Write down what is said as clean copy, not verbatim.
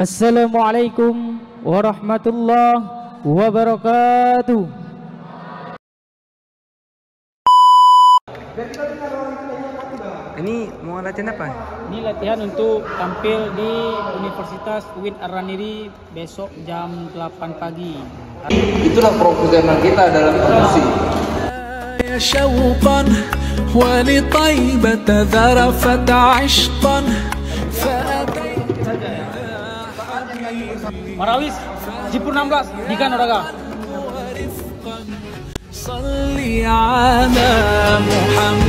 Assalamualaikum warahmatullahi wabarakatuh. Ini mau latihan apa? Ini latihan untuk tampil di Universitas UIN Ar-Raniri besok jam 8 pagi. Itulah profesional kita dalam musik. شوقا ولطيبة ذرفت عشقا Marawis Jipur 16 di Kanadaga. صلي على محمد